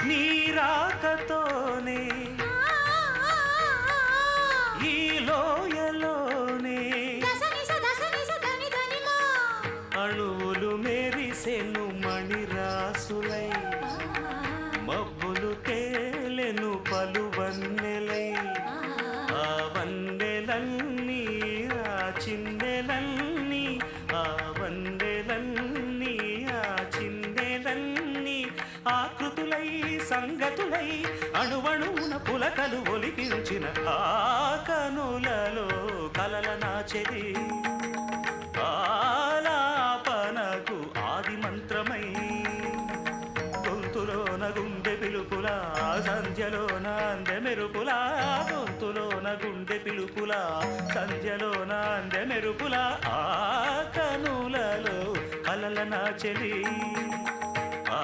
నీ రాకతోనే ఈ లోయలోనే అణువులు మెరిసెను మణిరాసులై మబ్బులు తేలెను పలువన్నెలై ఆ వన్నెలన్నీ ఆ చిన్నెలన్నీ ఆ వన్నెలన్నీ ఆ చిన్నెలన్నీ ఆకృతులై సంగతులై అణువణువున పులకలు ఒలికించిన ఆ కనులలో కలల నాచెది ఆలాపనకు ఆది మంత్రమై గొంతులోన గుండె పిలుపులా సంధ్యలోన అందె మెరుపులా గొంతులోన గుండె పిలుపులా సంధ్యలోన అందె మెరుపులా ఆ కనులలో కలల నాచెలి ఆ